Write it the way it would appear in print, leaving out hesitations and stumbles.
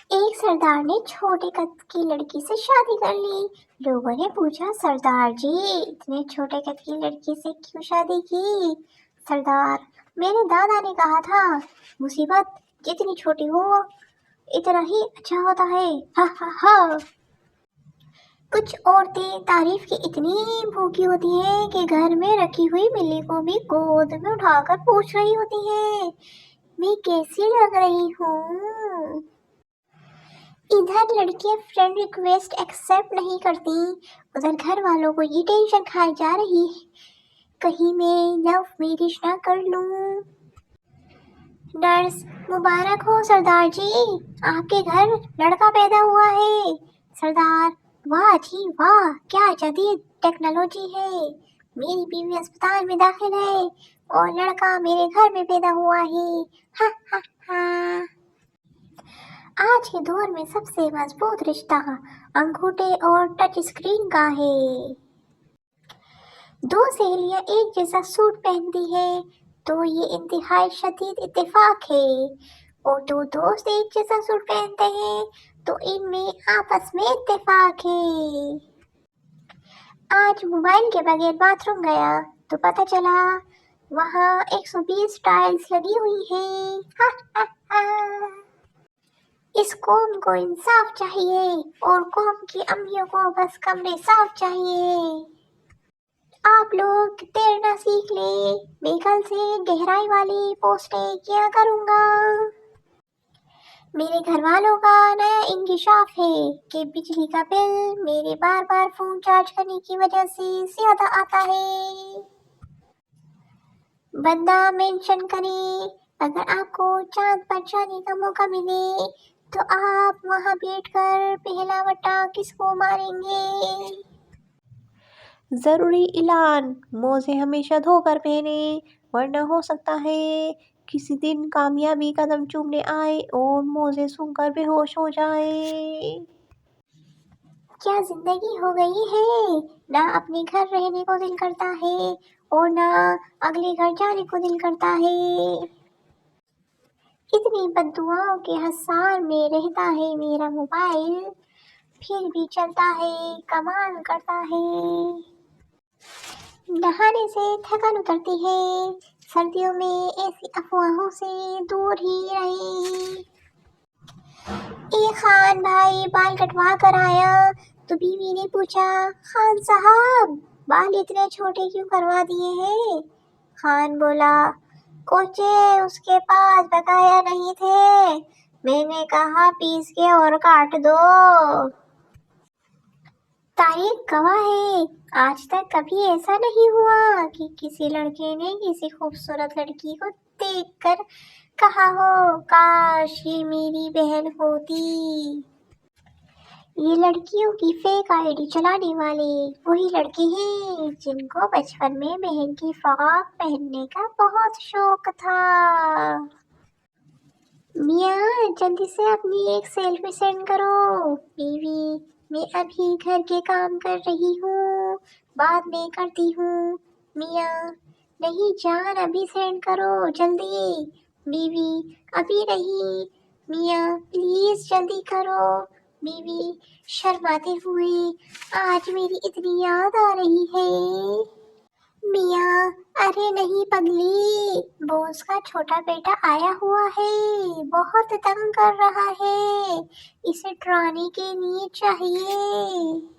ایک سردار نے چھوٹے قد کی لڑکی سے شادی کر لی۔ لوگوں نے پوچھا، سردار جی اتنے چھوٹے قد کی لڑکی سے کیوں شادی کی؟ سردار: میرے دادا نے کہا تھا مصیبت جتنی چھوٹی ہو اتنا ہی اچھا ہوتا ہے۔ ہا ہا ہا۔ کچھ عورتیں تعریف کی اتنی بھوکی ہوتی ہیں کہ گھر میں رکھی ہوئی بلی کو بھی گود میں اٹھا کر پوچھ رہی ہوتی ہیں میں کیسی لگ رہی ہوں۔ ادھر لڑکیاں فرینڈ ریکویسٹ ایکسیپٹ نہیں کرتی، ادھر گھر والوں کو یہ ٹینشن کھائی جا رہی ہے کہیں میں لو میرج نہ کر لوں۔ نرس: مبارک ہو سردار جی، آپ کے گھر لڑکا پیدا ہوا ہے۔ سردار: واہ جی واہ، کیا جدید ٹیکنالوجی ہے، میری بیوی اسپتال میں داخل ہے اور لڑکا میرے گھر میں پیدا ہوا ہے۔ ہا ہا ہا۔ آج کے دور میں سب سے مضبوط رشتہ انگوٹھے اور ٹچ اسکرین کا ہے۔ دو سہیلیاں ایک جیسا سوٹ پہنتی ہیں تو یہ انتہائی شدید اتفاق ہے، اور دو دوست ایک جیسا سوٹ پہنتے ہیں تو ان میں آپس میں اتفاق ہے۔ آج موبائل کے بغیر باتھ روم گیا تو پتہ چلا وہاں 120 ٹائلز لگی ہوئی ہیں۔ ہا ہا ہا۔ اس قوم کو انصاف چاہیے اور قوم کی امیوں کو بس کمرے صاف چاہیے۔ آپ لوگ تیرنا سیکھ لیں، میں کل سے گہرائی والی پوسٹیں کیا کروں گا۔ میرے گھر والوں کا نیا انکشاف ہے کہ بجلی کا بل میرے بار بار فون چارج کرنے کی وجہ سے زیادہ آتا ہے۔ بندہ مینشن کریں، اگر آپ کو چاند پر جانے کا موقع ملے تو آپ وہاں بیٹھ کر پہلا وٹا کس کو ماریں گے؟ ضروری اعلان: موزے ہمیشہ دھو کر پہنیں ورنہ ہو سکتا ہے کسی دن کامیابی قدم چومنے آئے اور موزے سونگھ کر بے ہوش ہو جائے۔ کیا زندگی ہو گئی ہے، نہ اپنے گھر رہنے کو دل کرتا ہے اور نہ اگلے گھر جانے کو دل کرتا ہے۔ اتنی بد دعاؤں کے حصار میں رہتا ہے میرا موبائل، پھر بھی چلتا ہے، کمال کرتا ہے۔ نہانے سے تھکن اترتی ہے، سردیوں میں ایسی افواہوں سے دور ہی رہیں۔ ایک خان بھائی بال کٹوا کر آیا تو بیوی نے پوچھا، خان صاحب بال اتنے چھوٹے کیوں کروا دیے ہیں؟ خان بولا، کوچے اس کے پاس بقایا نہیں تھے، میں نے کہا پیس کے اور کاٹ دو۔ تاریخ گواہ ہے، آج تک کبھی ایسا نہیں ہوا کہ کسی لڑکے نے کسی خوبصورت لڑکی کو دیکھ کر کہا ہو کاش یہ میری بہن ہوتی۔ یہ لڑکیوں کی فیک آئی ڈی چلانے والے وہی لڑکے ہیں جن کو بچپن میں بہن کی فراق پہننے کا بہت شوق تھا۔ میاں جلدی سے اپنی ایک سیلفی سینڈ کرو۔ بیوی: میں ابھی گھر کے کام کر رہی ہوں، بعد میں کرتی ہوں۔ میاں: نہیں جان ابھی سینڈ کرو جلدی۔ بیوی: ابھی نہیں۔ میاں: پلیز جلدی کرو۔ بیوی شرماتے ہوئے: آج میری اتنی یاد آ رہی ہے۔ میاں: ارے نہیں پگلی، بوس کا چھوٹا بیٹا آیا ہوا ہے، بہت تنگ کر رہا ہے، اسے ڈرانے کے لیے چاہیے۔